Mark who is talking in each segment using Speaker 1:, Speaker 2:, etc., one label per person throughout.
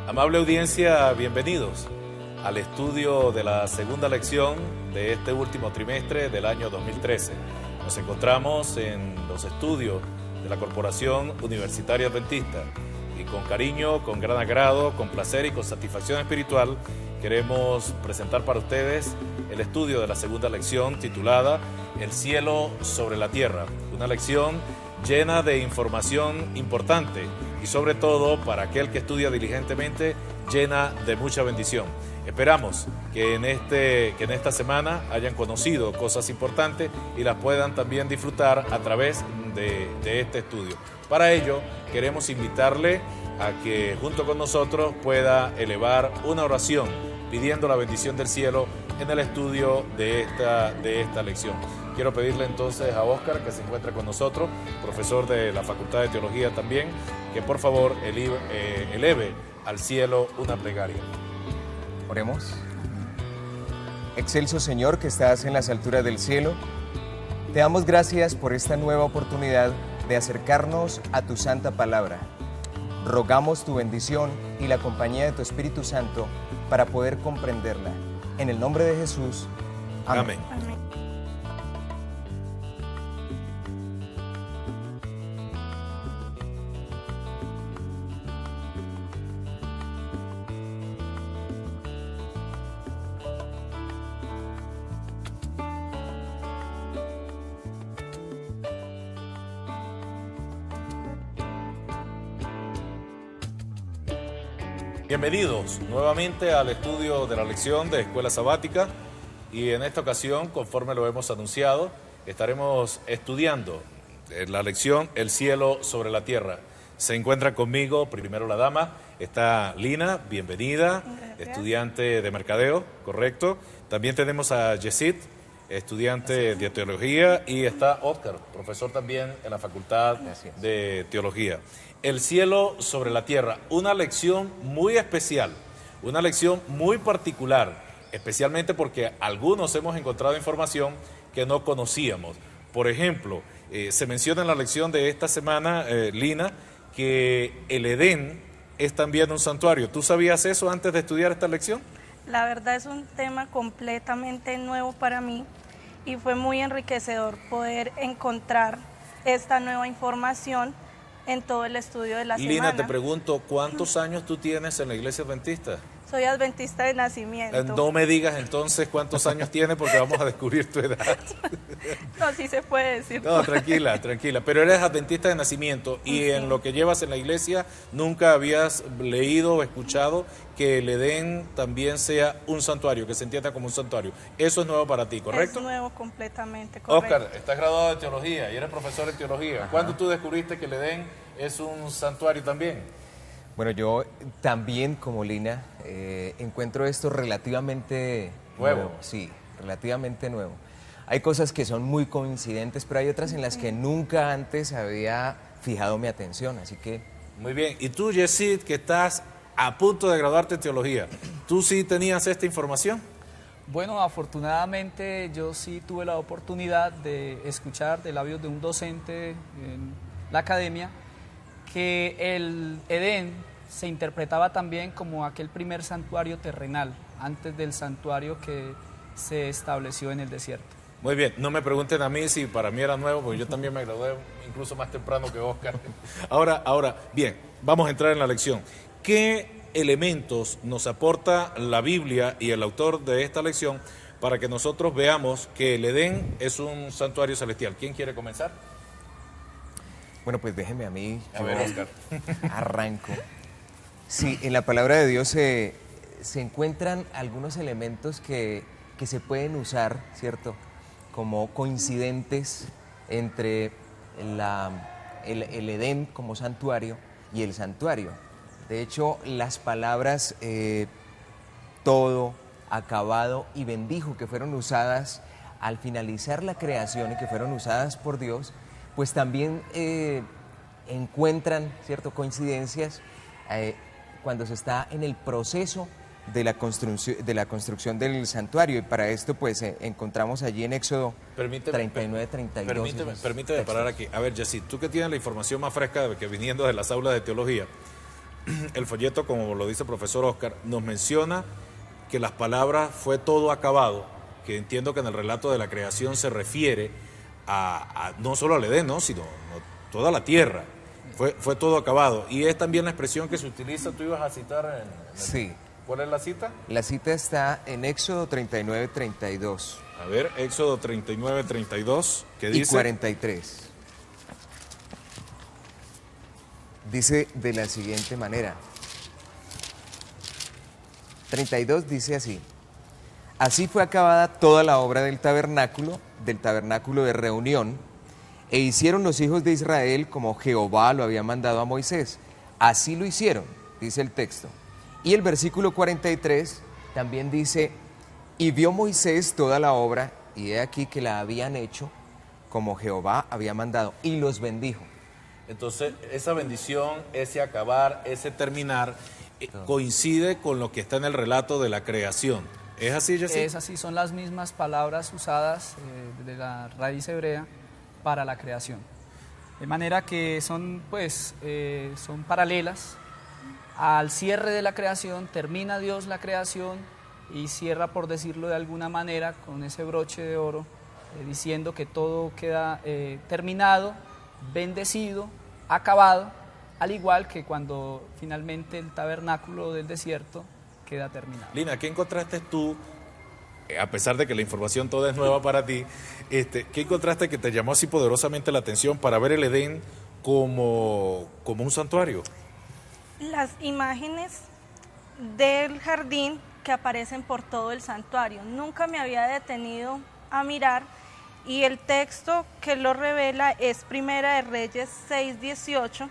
Speaker 1: Amable audiencia, bienvenidos al estudio de la segunda lección de este último trimestre del año 2013. Nos encontramos en los estudios de la Corporación Universitaria Adventista y con cariño, con gran agrado, con placer y con satisfacción espiritual queremos presentar para ustedes el estudio de la segunda lección titulada El cielo sobre la tierra, una lección llena de información importante y sobre todo para aquel que estudia diligentemente, llena de mucha bendición. Esperamos que en esta semana hayan conocido cosas importantes y las puedan también disfrutar a través de este estudio. Para ello, queremos invitarle a que junto con nosotros pueda elevar una oración pidiendo la bendición del cielo en el estudio de esta lección. Quiero pedirle entonces a Óscar, que se encuentra con nosotros, profesor de la Facultad de Teología también, que por favor eleve al cielo una plegaria.
Speaker 2: Oremos. Excelso Señor, que estás en las alturas del cielo, te damos gracias por esta nueva oportunidad de acercarnos a tu santa palabra. Rogamos tu bendición y la compañía de tu Espíritu Santo para poder comprenderla. En el nombre de Jesús. Amén.
Speaker 1: Amén. Bienvenidos nuevamente al estudio de la lección de Escuela Sabática y en esta ocasión, conforme lo hemos anunciado, estaremos estudiando la lección El cielo sobre la tierra. Se encuentra conmigo primero la dama, está Lina, bienvenida, estudiante de mercadeo, correcto. También tenemos a Yesid, estudiante de teología, y está Óscar, profesor también en la Facultad de Teología. El cielo sobre la tierra, una lección muy especial, una lección muy particular, especialmente porque algunos hemos encontrado información que no conocíamos. Por ejemplo, se menciona en la lección de esta semana, Lina, que el Edén es también un santuario. ¿Tú sabías eso antes de estudiar esta lección?
Speaker 3: La verdad es un tema completamente nuevo para mí y fue muy enriquecedor poder encontrar esta nueva información en todo el estudio de la semana.
Speaker 1: Lina, te pregunto, ¿cuántos años tú tienes en la iglesia adventista?
Speaker 3: Soy adventista de nacimiento.
Speaker 1: No me digas entonces cuántos años tienes porque vamos a descubrir tu edad.
Speaker 3: No, sí se puede decir.
Speaker 1: No, tranquila. Pero eres adventista de nacimiento y sí. En lo que llevas en la iglesia nunca habías leído o escuchado que el Edén también sea un santuario, que se entienda como un santuario. Eso es nuevo para ti, ¿correcto?
Speaker 3: Es nuevo completamente, correcto.
Speaker 1: Óscar, estás graduado de teología y eres profesor de teología. Ajá. ¿Cuándo tú descubriste que el Edén es un santuario también?
Speaker 2: Bueno, yo también, como Lina, encuentro esto relativamente nuevo. Sí, relativamente nuevo. Hay cosas que son muy coincidentes, pero hay otras en las que nunca antes había fijado mi atención, así que...
Speaker 1: Muy bien. Y tú, Yesid, que estás a punto de graduarte en teología, ¿tú sí tenías esta información?
Speaker 4: Bueno, afortunadamente yo sí tuve la oportunidad de escuchar de labios de un docente en la academia que el Edén se interpretaba también como aquel primer santuario terrenal, antes del santuario que se estableció en el desierto.
Speaker 1: Muy bien, no me pregunten a mí si para mí era nuevo, porque yo también me gradué incluso más temprano que Óscar. Ahora, bien, vamos a entrar en la lección. ¿Qué elementos nos aporta la Biblia y el autor de esta lección para que nosotros veamos que el Edén es un santuario celestial? ¿Quién quiere comenzar?
Speaker 2: Bueno, pues déjeme a mí.
Speaker 1: A ver, Óscar.
Speaker 2: Arranco. Sí, en la palabra de Dios se encuentran algunos elementos que se pueden usar, ¿cierto?, como coincidentes entre el Edén como santuario y el santuario. De hecho, las palabras todo, acabado y bendijo que fueron usadas al finalizar la creación y que fueron usadas por Dios, pues también encuentran, ¿cierto?, coincidencias cuando se está en el proceso de la construcción del santuario. Y para esto, pues, encontramos allí en Éxodo 39, 32.
Speaker 1: Permíteme parar aquí. A ver, Yesid, tú que tienes la información más fresca que viniendo de las aulas de teología, el folleto, como lo dice el profesor Oscar, nos menciona que las palabras fue todo acabado, que entiendo que en el relato de la creación se refiere a no solo al Edén, ¿no? Sino toda la tierra. Fue todo acabado. Y es también la expresión que se utiliza, tú ibas a citar
Speaker 2: Sí.
Speaker 1: ¿Cuál es la cita?
Speaker 2: La cita está en Éxodo 39, 32
Speaker 1: A ver, Éxodo 39, 32, ¿qué
Speaker 2: y
Speaker 1: dice?
Speaker 2: 43. Dice de la siguiente manera. 32 dice así: así fue acabada toda la obra del tabernáculo de reunión, e hicieron los hijos de Israel como Jehová lo había mandado a Moisés. Así lo hicieron, dice el texto. Y el versículo 43 también dice: y vio Moisés toda la obra, y he aquí que la habían hecho como Jehová había mandado, y los bendijo.
Speaker 1: Entonces, esa bendición, ese acabar, ese terminar, coincide con lo que está en el relato de la creación. ¿Es así, Jessy?
Speaker 4: Es así, son las mismas palabras usadas de la raíz hebrea para la creación. De manera que son, pues, son paralelas. Al cierre de la creación, termina Dios la creación y cierra, por decirlo de alguna manera, con ese broche de oro, diciendo que todo queda terminado, bendecido, acabado, al igual que cuando finalmente el tabernáculo del desierto queda terminado.
Speaker 1: Lina, ¿qué encontraste tú, a pesar de que la información toda es nueva para ti, qué encontraste que te llamó así poderosamente la atención para ver el Edén como un santuario?
Speaker 3: Las imágenes del jardín que aparecen por todo el santuario. Nunca me había detenido a mirar, y el texto que lo revela es Primera de Reyes 6:18,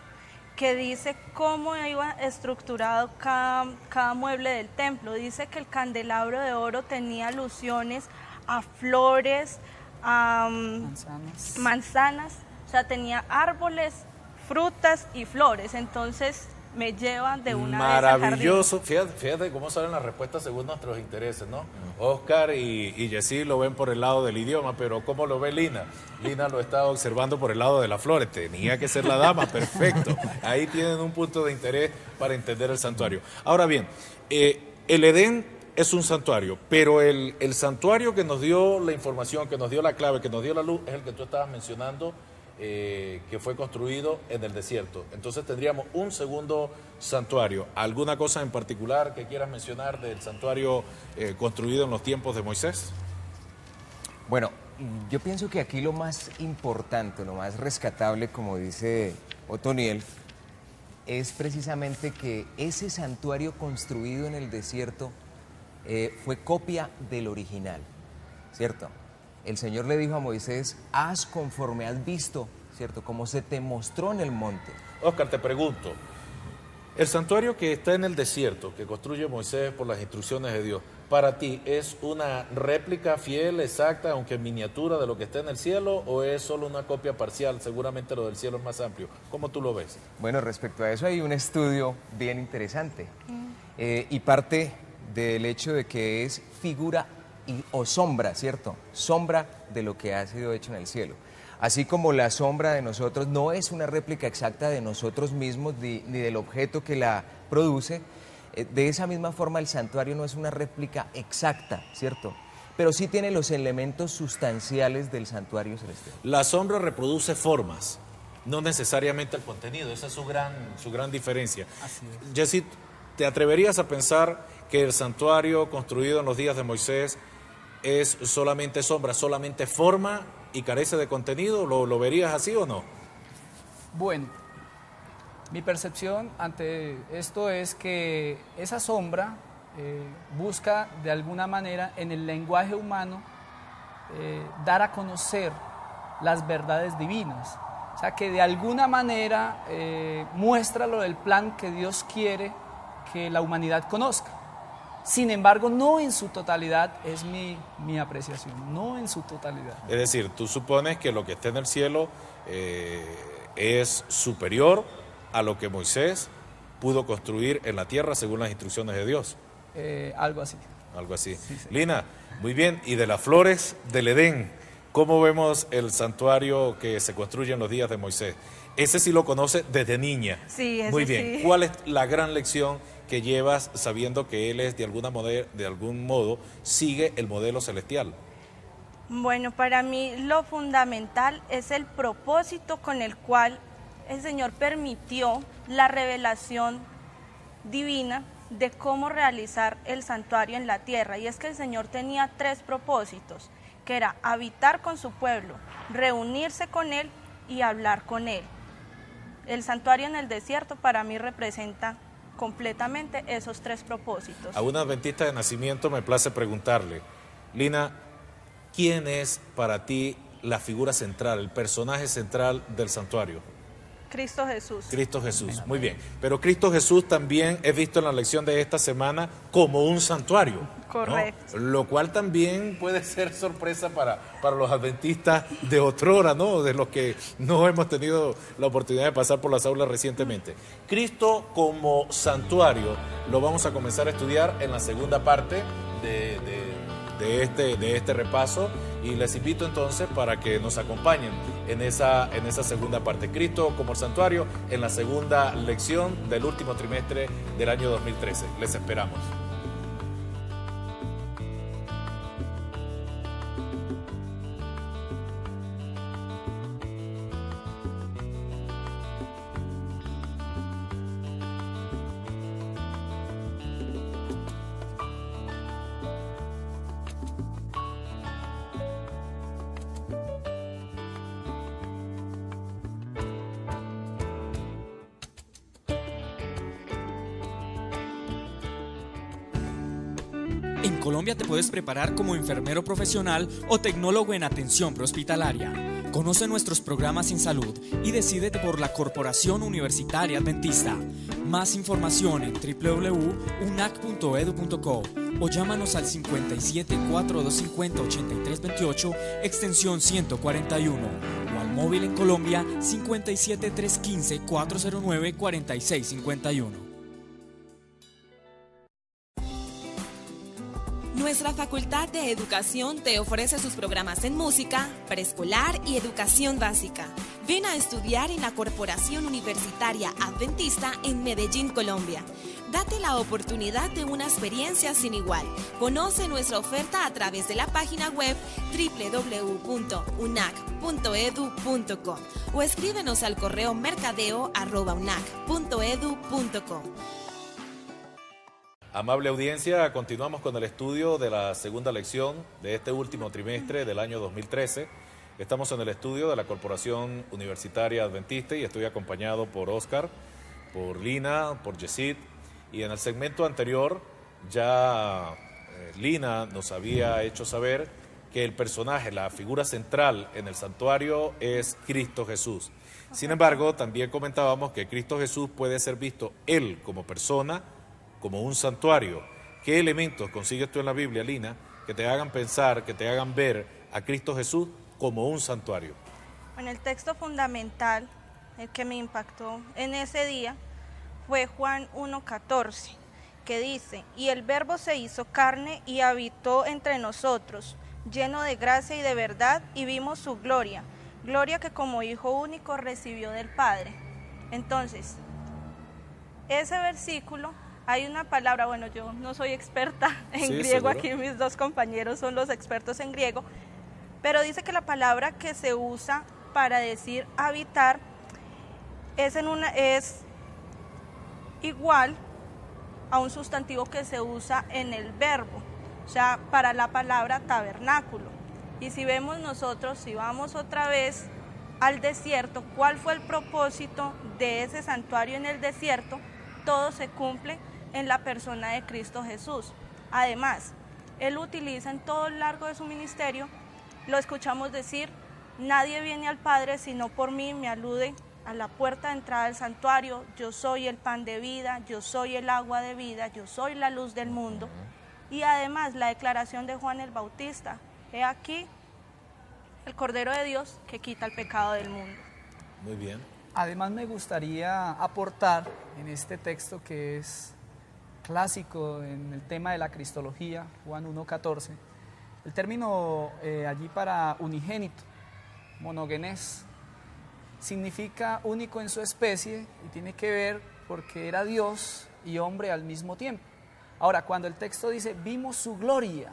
Speaker 3: que dice cómo iba estructurado cada mueble del templo. Dice que el candelabro de oro tenía alusiones a flores, a manzanas, o sea, tenía árboles, frutas y flores. Entonces me lleva de una vez al jardín.
Speaker 1: Maravilloso. Fíjate cómo salen las respuestas según nuestros intereses, ¿no? Oscar y Jessy lo ven por el lado del idioma, pero ¿cómo lo ve Lina? Lina lo está observando por el lado de las flores. Tenía que ser la dama, perfecto. Ahí tienen un punto de interés para entender el santuario. Ahora bien, el Edén es un santuario, pero el santuario que nos dio la información, que nos dio la clave, que nos dio la luz, es el que tú estabas mencionando, que fue construido en el desierto. Entonces tendríamos un segundo santuario. ¿Alguna cosa en particular que quieras mencionar del santuario construido en los tiempos de Moisés?
Speaker 2: Bueno, yo pienso que aquí lo más importante, lo más rescatable, como dice Otoniel, es precisamente que ese santuario construido en el desierto fue copia del original, ¿cierto? El Señor le dijo a Moisés: haz conforme has visto, ¿cierto? Como se te mostró en el monte.
Speaker 1: Oscar, te pregunto, el santuario que está en el desierto, que construye Moisés por las instrucciones de Dios, ¿para ti es una réplica fiel, exacta, aunque en miniatura, de lo que está en el cielo, o es solo una copia parcial? Seguramente lo del cielo es más amplio. ¿Cómo tú lo ves?
Speaker 2: Bueno, respecto a eso hay un estudio bien interesante y parte del hecho de que es figura o sombra, ¿cierto? Sombra de lo que ha sido hecho en el cielo. Así como la sombra de nosotros no es una réplica exacta de nosotros mismos ni del objeto que la produce, de esa misma forma el santuario no es una réplica exacta, ¿cierto? Pero sí tiene los elementos sustanciales del santuario celestial.
Speaker 1: La sombra reproduce formas, no necesariamente el contenido. Esa es su gran diferencia.
Speaker 4: Así es.
Speaker 1: Jessy, ¿te atreverías a pensar que el santuario construido en los días de Moisés es solamente sombra, solamente forma y carece de contenido? ¿Lo verías así o no?
Speaker 4: Bueno, mi percepción ante esto es que esa sombra busca de alguna manera en el lenguaje humano dar a conocer las verdades divinas. O sea, que de alguna manera muestra lo del plan que Dios quiere que la humanidad conozca. Sin embargo, no en su totalidad, es mi apreciación, no en su totalidad.
Speaker 1: Es decir, tú supones que lo que está en el cielo es superior a lo que Moisés pudo construir en la tierra según las instrucciones de Dios.
Speaker 4: Algo así.
Speaker 1: Algo así.
Speaker 4: Sí, sí.
Speaker 1: Lina, muy bien. Y de las flores del Edén, ¿cómo vemos el santuario que se construye en los días de Moisés? Ese sí lo conoce desde niña.
Speaker 3: Sí, ese
Speaker 1: Muy bien.
Speaker 3: sí.
Speaker 1: ¿Cuál es la gran lección que llevas sabiendo que él es de algún modo sigue el modelo celestial?
Speaker 3: Bueno, para mí lo fundamental es el propósito con el cual el Señor permitió la revelación divina de cómo realizar el santuario en la tierra. Y es que el Señor tenía 3 propósitos, que era habitar con su pueblo, reunirse con él y hablar con él. El santuario en el desierto para mí representa completamente esos 3 propósitos.
Speaker 1: A una adventista de nacimiento me place preguntarle, Lina, ¿quién es para ti la figura central, el personaje central del santuario?
Speaker 3: Cristo Jesús.
Speaker 1: Cristo Jesús, muy bien. Pero Cristo Jesús también es visto en la lección de esta semana como un santuario, ¿no?
Speaker 3: Correcto.
Speaker 1: Lo cual también puede ser sorpresa para los adventistas de otrora, ¿no? De los que no hemos tenido la oportunidad de pasar por las aulas recientemente. Cristo como santuario lo vamos a comenzar a estudiar en la segunda parte de este repaso, y les invito entonces para que nos acompañen en esa segunda parte. Cristo como el santuario, en la segunda lección del último trimestre del año 2013. Les esperamos.
Speaker 5: En Colombia te puedes preparar como enfermero profesional o tecnólogo en atención prehospitalaria. Conoce nuestros programas en salud y decídete por la Corporación Universitaria Adventista. Más información en www.unac.edu.co o llámanos al 57 4250 8328 extensión 141 o al móvil en Colombia 57 315 409 4651.
Speaker 6: Nuestra Facultad de Educación te ofrece sus programas en música, preescolar y educación básica. Ven a estudiar en la Corporación Universitaria Adventista en Medellín, Colombia. Date la oportunidad de una experiencia sin igual. Conoce nuestra oferta a través de la página web www.unac.edu.co o escríbenos al correo mercadeo@unac.edu.co.
Speaker 1: Amable audiencia, continuamos con el estudio de la segunda lección de este último trimestre del año 2013. Estamos en el estudio de la Corporación Universitaria Adventista y estoy acompañado por Oscar, por Lina, por Yesid. Y en el segmento anterior ya Lina nos había hecho saber que el personaje, la figura central en el santuario es Cristo Jesús. Sin embargo, también comentábamos que Cristo Jesús puede ser visto él como persona, como un santuario. ¿Qué elementos consigues tú en la Biblia, Lina, que te hagan pensar, que te hagan ver a Cristo Jesús como un santuario?
Speaker 3: Bueno, el texto fundamental, el que me impactó en ese día, fue Juan 1:14, que dice: y el Verbo se hizo carne y habitó entre nosotros, lleno de gracia y de verdad, y vimos su gloria, gloria que como Hijo único recibió del Padre. Entonces, ese versículo, hay una palabra, bueno, yo no soy experta en griego,
Speaker 1: seguro.
Speaker 3: aquí mis 2 compañeros son los expertos en griego, pero dice que la palabra que se usa para decir habitar es igual a un sustantivo que se usa en el verbo, o sea, para la palabra tabernáculo. Y si vemos nosotros, si vamos otra vez al desierto, ¿cuál fue el propósito de ese santuario en el desierto? Todo se cumple en la persona de Cristo Jesús. Además, Él utiliza en todo el largo de su ministerio, lo escuchamos decir: nadie viene al Padre sino por mí. Me alude a la puerta de entrada del santuario: yo soy el pan de vida, yo soy el agua de vida, yo soy la luz del mundo. Y además la declaración de Juan el Bautista: he aquí el Cordero de Dios que quita el pecado del mundo.
Speaker 1: Muy bien.
Speaker 4: Además me gustaría aportar en este texto que es clásico en el tema de la cristología, Juan 1:14, el término allí para unigénito, monogenes, significa único en su especie y tiene que ver porque era Dios y hombre al mismo tiempo. Ahora, cuando el texto dice, vimos su gloria,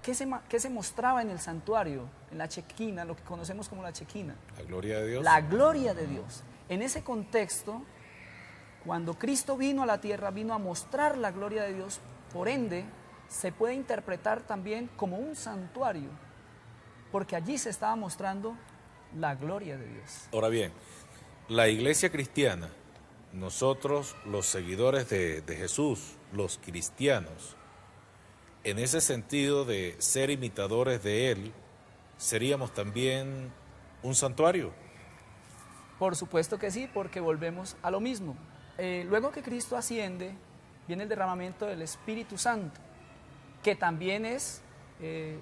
Speaker 4: ¿qué se mostraba en el santuario, en la chequina, lo que conocemos como la chequina?
Speaker 1: La gloria de Dios.
Speaker 4: La gloria de Dios. En ese contexto, cuando Cristo vino a la tierra, vino a mostrar la gloria de Dios, por ende, se puede interpretar también como un santuario, porque allí se estaba mostrando la gloria de Dios.
Speaker 1: Ahora bien, la iglesia cristiana, nosotros los seguidores de Jesús, los cristianos, en ese sentido de ser imitadores de Él, ¿seríamos también un santuario?
Speaker 4: Por supuesto que sí, porque volvemos a lo mismo. Luego que Cristo asciende, viene el derramamiento del Espíritu Santo, que también es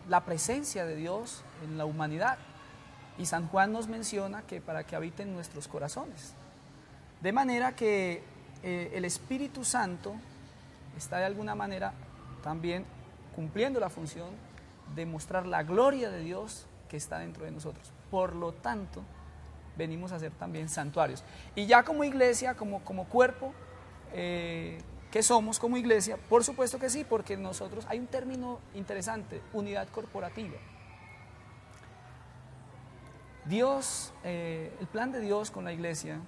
Speaker 4: la presencia de Dios en la humanidad. Y San Juan nos menciona que para que habiten nuestros corazones. De manera que el Espíritu Santo está de alguna manera también cumpliendo la función de mostrar la gloria de Dios que está dentro de nosotros. Por lo tanto, venimos a ser también santuarios. Y ya como iglesia, como cuerpo, ¿qué somos como iglesia? Por supuesto que sí, porque nosotros, hay un término interesante, unidad corporativa. Dios, el plan de Dios con la iglesia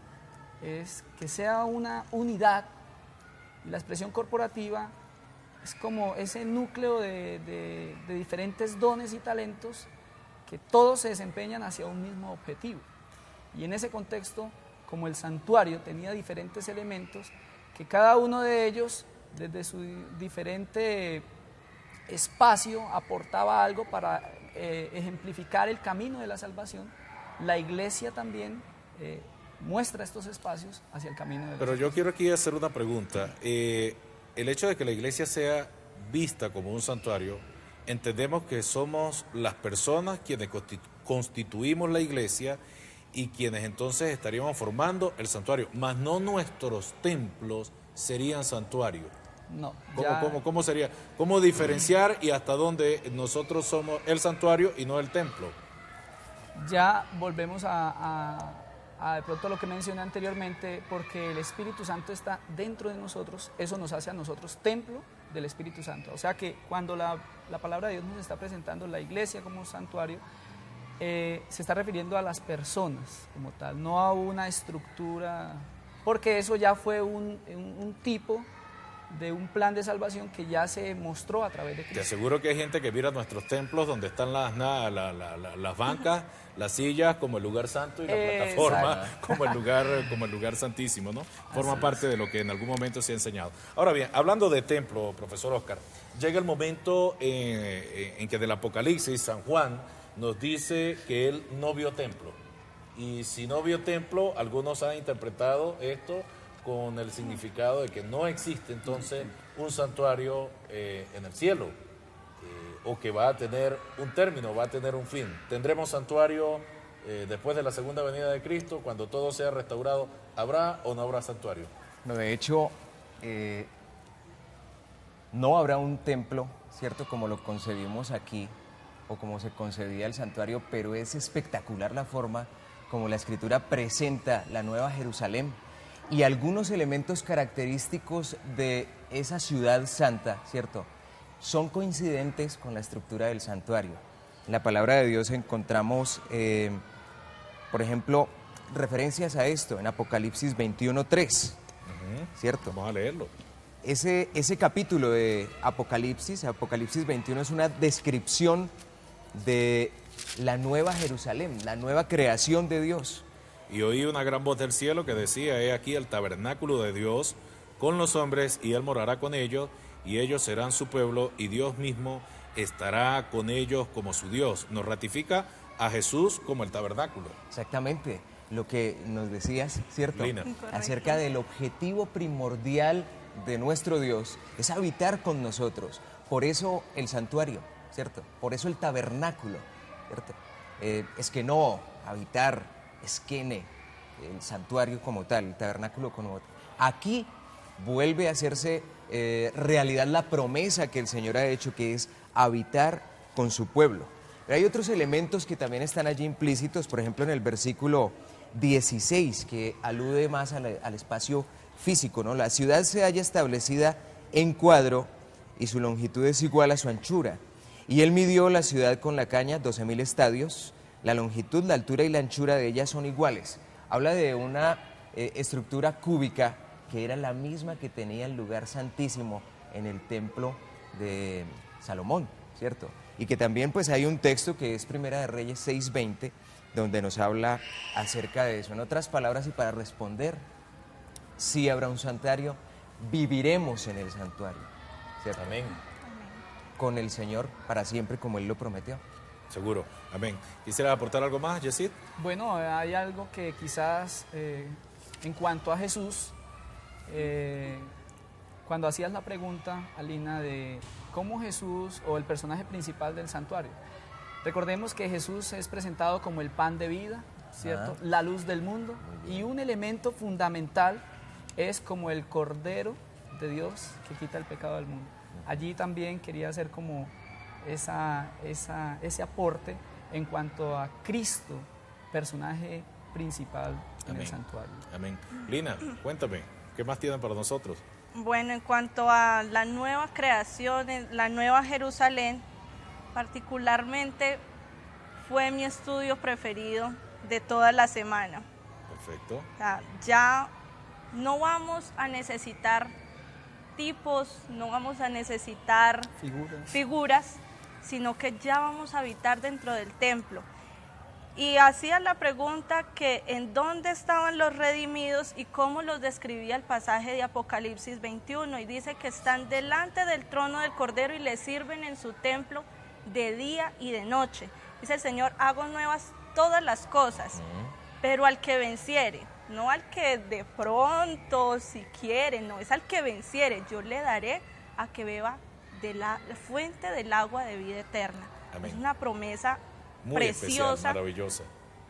Speaker 4: es que sea una unidad, y la expresión corporativa es como ese núcleo de diferentes dones y talentos que todos se desempeñan hacia un mismo objetivo. Y en ese contexto, como el santuario tenía diferentes elementos, que cada uno de ellos, desde su diferente espacio, aportaba algo para ejemplificar el camino de la salvación, la iglesia también muestra estos espacios hacia el camino de la
Speaker 1: Pero yo quiero aquí hacer una pregunta. El hecho de que la iglesia sea vista como un santuario, entendemos que somos las personas quienes constituimos la iglesia y quienes entonces estaríamos formando el santuario, más no nuestros templos serían santuarios.
Speaker 4: No.
Speaker 1: ¿Cómo sería? ¿Cómo diferenciar y hasta dónde nosotros somos el santuario y no el templo?
Speaker 4: Ya volvemos a de pronto lo que mencioné anteriormente, porque el Espíritu Santo está dentro de nosotros, eso nos hace a nosotros templo del Espíritu Santo. O sea que cuando la palabra de Dios nos está presentando la iglesia como santuario, se está refiriendo a las personas como tal, no a una estructura, porque eso ya fue un tipo de un plan de salvación que ya se mostró a través de Cristo.
Speaker 1: Te aseguro que hay gente que mira nuestros templos donde están las bancas, las sillas como el lugar santo y la plataforma como el lugar santísimo, ¿no? Forma parte de lo que en algún momento se ha enseñado. Ahora bien, hablando de templo, profesor Oscar, llega el momento en que del Apocalipsis San Juan nos dice que él no vio templo. Y si no vio templo, algunos han interpretado esto con el significado de que no existe entonces un santuario en el cielo, o que va a tener un término, va a tener un fin. ¿Tendremos santuario después de la segunda venida de Cristo? Cuando todo sea restaurado, ¿habrá o no habrá santuario?
Speaker 2: No, de hecho, no habrá un templo, ¿cierto? Como lo concebimos aquí, o como se concebía el santuario, pero es espectacular la forma como la Escritura presenta la Nueva Jerusalén y algunos elementos característicos de esa ciudad santa, ¿cierto? Son coincidentes con la estructura del santuario. En la palabra de Dios encontramos, por ejemplo, referencias a esto en Apocalipsis 21:3, ¿cierto?
Speaker 1: Vamos a leerlo.
Speaker 2: Ese capítulo de Apocalipsis 21, es una descripción de la nueva Jerusalén, la nueva creación de Dios.
Speaker 1: Y oí una gran voz del cielo que decía: he aquí el tabernáculo de Dios con los hombres, y Él morará con ellos, y ellos serán su pueblo, y Dios mismo estará con ellos como su Dios. Nos ratifica a Jesús como el tabernáculo.
Speaker 2: Exactamente, lo que nos decías, ¿cierto?
Speaker 1: Lina.
Speaker 2: Acerca del objetivo primordial de nuestro Dios, es habitar con nosotros. Por eso el santuario, ¿cierto? Por eso el tabernáculo, ¿cierto? Es que no habitar, esquene, el santuario como tal, el tabernáculo como tal. Aquí vuelve a hacerse realidad la promesa que el Señor ha hecho, que es habitar con su pueblo. Pero hay otros elementos que también están allí implícitos, por ejemplo en el versículo 16, que alude más al espacio físico, ¿no? La ciudad se halla establecida en cuadro y su longitud es igual a su anchura. Y él midió la ciudad con la caña, 12.000 estadios. La longitud, la altura y la anchura de ella son iguales. Habla de una estructura cúbica que era la misma que tenía el lugar santísimo en el templo de Salomón, ¿cierto? Y que también pues hay un texto que es Primera de Reyes 6:20, donde nos habla acerca de eso. En otras palabras, y para responder, sí habrá un santuario, viviremos en el santuario, ¿cierto?
Speaker 1: Amén.
Speaker 2: Con el Señor para siempre, como Él lo prometió.
Speaker 1: Seguro. Amén. ¿Quisiera aportar algo más, Yesid?
Speaker 4: Bueno, hay algo que quizás en cuanto a Jesús, cuando hacías la pregunta, Alina, de cómo Jesús o el personaje principal del santuario, recordemos que Jesús es presentado como el pan de vida, ¿cierto? La luz del mundo, y un elemento fundamental es como el Cordero de Dios que quita el pecado del mundo. Allí también quería hacer como ese aporte en cuanto a Cristo, personaje principal en
Speaker 1: Amén.
Speaker 4: el santuario.
Speaker 1: Amén. Lina, cuéntame, ¿qué más tienen para nosotros?
Speaker 3: Bueno, en cuanto a la nueva creación, la nueva Jerusalén, particularmente fue mi estudio preferido de toda la semana.
Speaker 1: Perfecto.
Speaker 3: O sea, ya no vamos a necesitar tipos, no vamos a necesitar figuras, sino que ya vamos a habitar dentro del templo. Y hacía la pregunta que en dónde estaban los redimidos y cómo los describía el pasaje de Apocalipsis 21, y dice que están delante del trono del Cordero y le sirven en su templo de día y de noche. Dice el Señor, hago nuevas todas las cosas, pero al que venciere, no al que de pronto si quiere, no, es al que venciere, yo le daré a que beba de la fuente del agua de vida eterna.
Speaker 1: Amén.
Speaker 3: Es una promesa
Speaker 1: Muy
Speaker 3: preciosa,
Speaker 1: especial, maravillosa.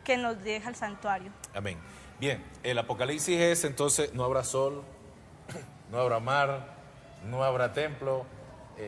Speaker 3: que nos deja el santuario.
Speaker 1: Amén. Bien, el Apocalipsis es entonces, no habrá sol, no habrá mar, no habrá templo.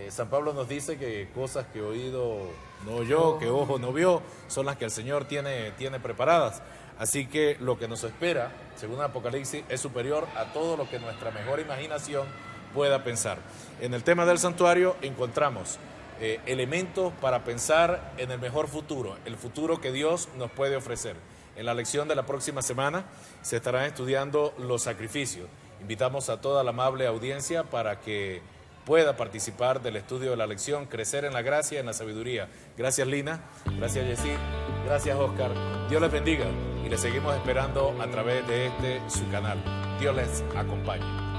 Speaker 1: San Pablo nos dice que cosas que oído no oyó, que ojo no vio, son las que el Señor tiene preparadas. Así que lo que nos espera, según el Apocalipsis, es superior a todo lo que nuestra mejor imaginación pueda pensar. En el tema del santuario encontramos elementos para pensar en el mejor futuro, el futuro que Dios nos puede ofrecer. En la lección de la próxima semana se estarán estudiando los sacrificios. Invitamos a toda la amable audiencia para que pueda participar del estudio de la lección, crecer en la gracia y en la sabiduría. Gracias, Lina. Gracias, Yesid. Gracias, Oscar. Dios les bendiga y les seguimos esperando a través de su canal. Dios les acompañe.